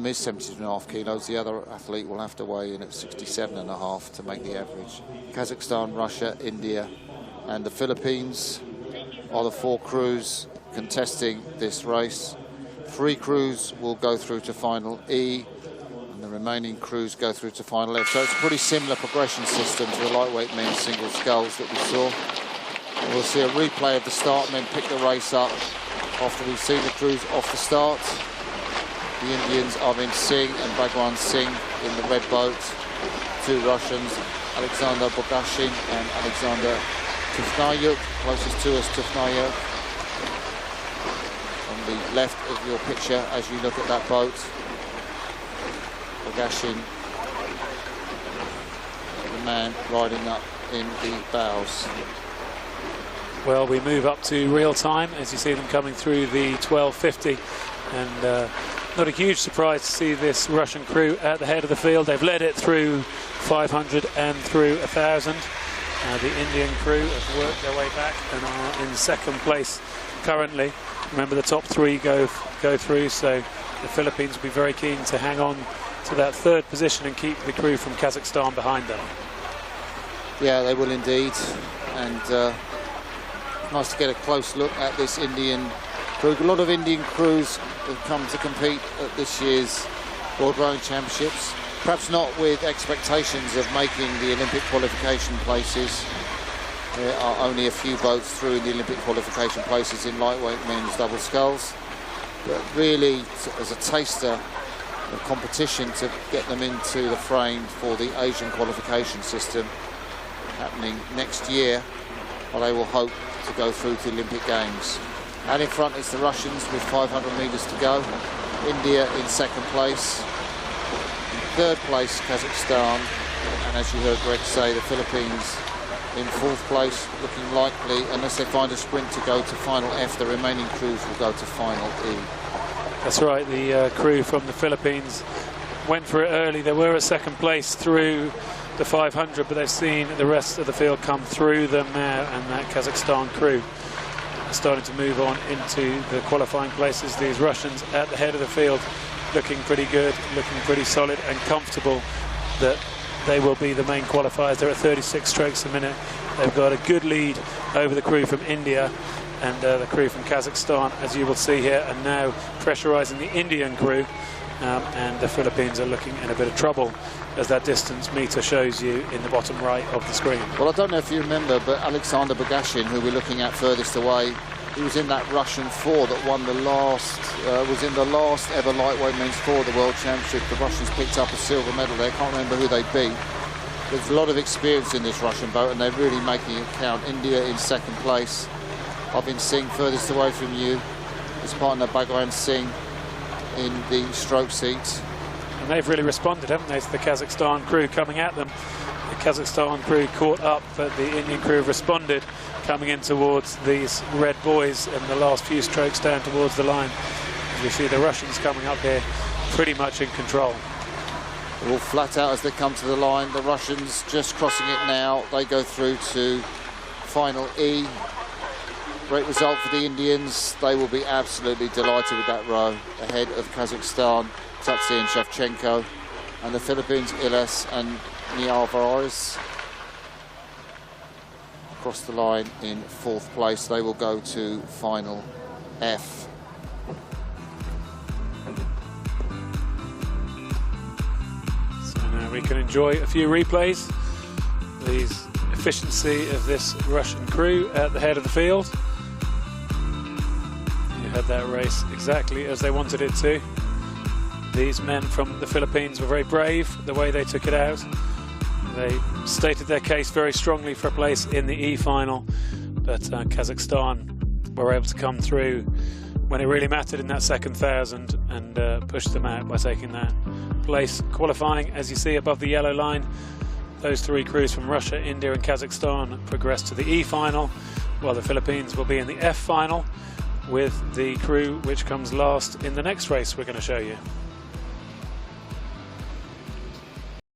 them is 72.5 kilos. The other athlete will have to weigh in at 67.5 to make the average. Kazakhstan, Russia, India, and the Philippines are the 4 crews contesting this race. 3 crews will go through to final E, and the remaining crews go through to final F. So it's a pretty similar progression system to the lightweight men's single sculls that we saw. And we'll see a replay of the start and then pick the race up after we've seen the crews off the start. The Indians are Singh and BHAGWAN Singh in the red boat. 2 Russians, Alexander Bogashin and Alexander Tufnayuk, closest to us, Tufnayuk. On the left of your picture as you look at that boat, Bogashin, the man riding up in the bows. Well, we move up to real time as you see them coming through the 1250, and not a huge surprise to see this Russian crew at the head of the field. They've led it through 500 and through 1000. The Indian crew have worked their way back and are in second place currently. Remember, the top 3 go through, so the Philippines will be very keen to hang on to that 3rd position and keep the crew from Kazakhstan behind them. Yeah, they will indeed, and nice to get a close look at this Indian crew. A lot of Indian crews have come to compete at this year's World Rowing Championships, perhaps not with expectations of making the Olympic qualification places. There are only a few boats through in the Olympic qualification places in lightweight men's double sculls, but really as a taster of competition to get them into the frame for the Asian qualification system happening next year, well, they will hope to go through to the Olympic Games. And in front is the Russians with 500 metres to go. India in 2nd place. In 3rd place, Kazakhstan. And as you heard Greg say, the Philippines in 4th place, looking likely, unless they find a sprint to go to final F, the remaining crews will go to final E. That's right, the crew from the Philippines went for it early. They were at 2nd place through the 500, but they've seen the rest of the field come through them now, and that Kazakhstan crew are starting to move on into the qualifying places. These Russians at the head of the field looking pretty good, looking pretty solid and comfortable that they will be the main qualifiers. They're at 36 strokes a minute. They've got a good lead over the crew from India and the crew from Kazakhstan, as you will see here, and now pressurizing the Indian crew. And the Philippines are looking in a bit of trouble, as that distance meter shows you in the bottom right of the screen. Well, I don't know if you remember, but Alexander Bogashin, who we're looking at furthest away, he was in that Russian 4 that won the last, was in the last ever lightweight men's 4 at the World Championship. The Russians picked up a silver medal there. I can't remember who they beat. There's a lot of experience in this Russian boat, and they're really making it count. India in 2nd place. Arvind Singh furthest away from you. His partner BHAGWAN Singh in the stroke seat. And they've really responded, haven't they, to the Kazakhstan crew coming at them. The Kazakhstan crew caught up, but the Indian crew have responded, coming in towards these red boys in the last few strokes down towards the line. As we see the Russians coming up here pretty much in control. They're all flat out as they come to the line. The Russians just crossing it now. They go through to final E. Great result for the Indians. They will be absolutely delighted with that row. Ahead of Kazakhstan, Tatsi and Shevchenko, and the Philippines, Iles and Nialvarez. Across the line in 4th place. They will go to final F. So now we can enjoy a few replays. The efficiency of this Russian crew at the head of the field. Had that race exactly as they wanted it to. These men from the Philippines were very brave the way they took it out. They stated their case very strongly for a place in the E final, but Kazakhstan were able to come through when it really mattered in that 2nd 1000 and push them out by taking that place. Qualifying, as you see above the yellow line, those 3 crews from Russia, India and Kazakhstan progressed to the E final, while the Philippines will be in the F final, with the crew which comes last in the next race we're going to show you.